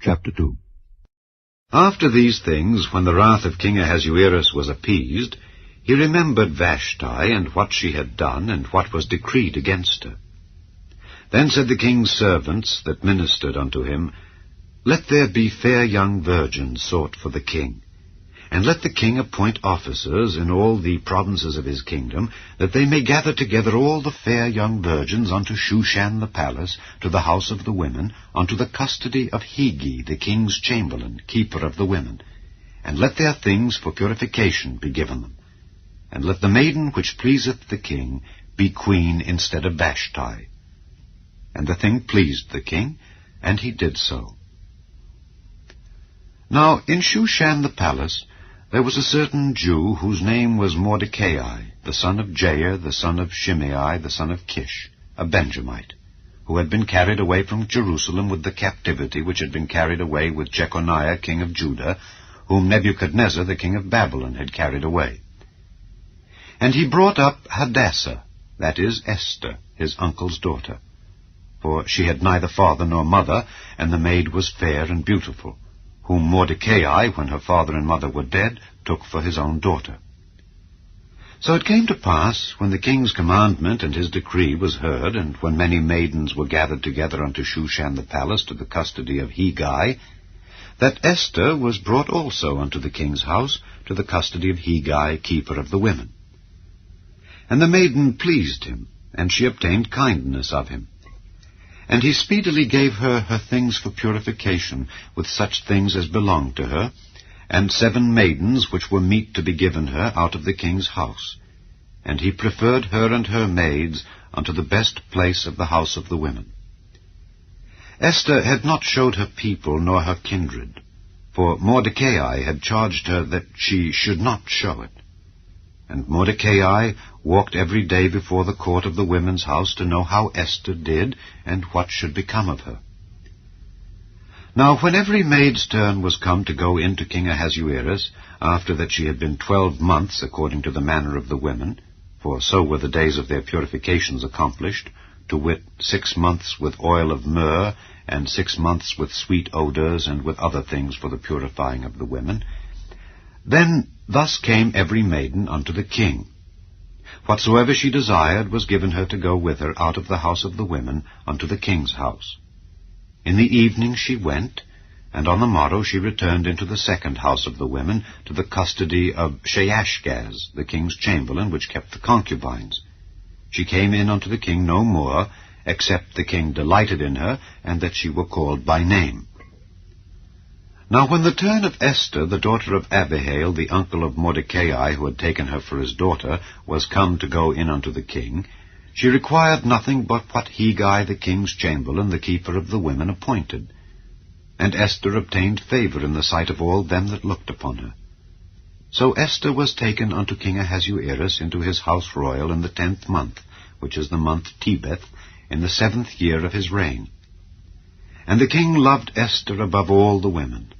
Chapter 2. After these things, when the wrath of King Ahasuerus was appeased, he remembered Vashti, and what she had done, and what was decreed against her. Then said the king's servants that ministered unto him, Let there be fair young virgins sought for the king, and let the king appoint officers in all the provinces of his kingdom, that they may gather together all the fair young virgins unto Shushan the palace, to the house of the women, unto the custody of Hegi the king's chamberlain, keeper of the women. And let their things for purification be given them. And let the maiden which pleaseth the king be queen instead of Vashti. And the thing pleased the king, and he did so. Now in Shushan the palace there was a certain Jew whose name was Mordecai, the son of Jair, the son of Shimei, the son of Kish, a Benjamite, who had been carried away from Jerusalem with the captivity which had been carried away with Jeconiah king of Judah, whom Nebuchadnezzar the king of Babylon had carried away. And he brought up Hadassah, that is, Esther, his uncle's daughter. For she had neither father nor mother, and the maid was fair and beautiful, whom Mordecai, when her father and mother were dead, took for his own daughter. So it came to pass, when the king's commandment and his decree was heard, and when many maidens were gathered together unto Shushan the palace to the custody of Hegi, that Esther was brought also unto the king's house, to the custody of Hegi, keeper of the women. And the maiden pleased him, and she obtained kindness of him. And he speedily gave her her things for purification, with such things as belonged to her, and 7 maidens which were meet to be given her out of the king's house. And he preferred her and her maids unto the best place of the house of the women. Esther had not showed her people nor her kindred, for Mordecai had charged her that she should not show it. And Mordecai walked every day before the court of the women's house to know how Esther did, and what should become of her. Now when every maid's turn was come to go in to King Ahasuerus, after that she had been 12 months according to the manner of the women, for so were the days of their purifications accomplished, to wit, 6 months with oil of myrrh, and 6 months with sweet odors, and with other things for the purifying of the women, then thus came every maiden unto the king. Whatsoever she desired was given her to go with her out of the house of the women unto the king's house. In the evening she went, and on the morrow she returned into the second house of the women, to the custody of Sheashgaz, the king's chamberlain, which kept the concubines. She came in unto the king no more, except the king delighted in her, and that she were called by name. Now when the turn of Esther, the daughter of Abihail, the uncle of Mordecai, who had taken her for his daughter, was come to go in unto the king, she required nothing but what Hegi the king's chamberlain, the keeper of the women, appointed. And Esther obtained favor in the sight of all them that looked upon her. So Esther was taken unto King Ahasuerus into his house royal in the 10th month, which is the month Tebeth, in the 7th year of his reign. And the king loved Esther above all the women,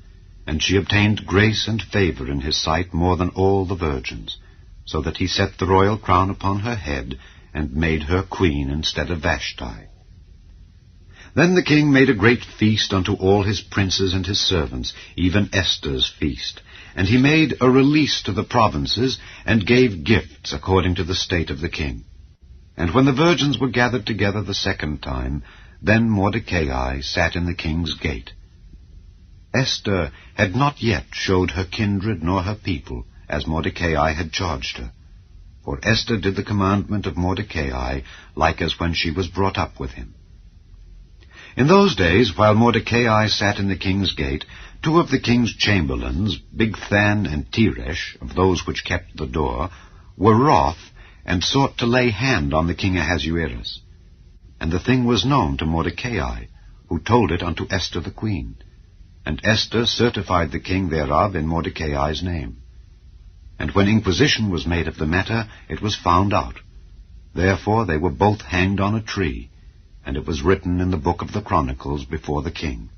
and she obtained grace and favor in his sight more than all the virgins, so that he set the royal crown upon her head, and made her queen instead of Vashti. Then the king made a great feast unto all his princes and his servants, even Esther's feast. And he made a release to the provinces, and gave gifts according to the state of the king. And when the virgins were gathered together the second time, then Mordecai sat in the king's gate. Esther had not yet showed her kindred nor her people, as Mordecai had charged her. For Esther did the commandment of Mordecai, like as when she was brought up with him. In those days, while Mordecai sat in the king's gate, 2 of the king's chamberlains, Bigthan and Teresh, of those which kept the door, were wroth, and sought to lay hand on the king Ahasuerus. And the thing was known to Mordecai, who told it unto Esther the queen. And Esther certified the king thereof in Mordecai's name. And when inquisition was made of the matter, it was found out. Therefore they were both hanged on a tree, and it was written in the book of the Chronicles before the king.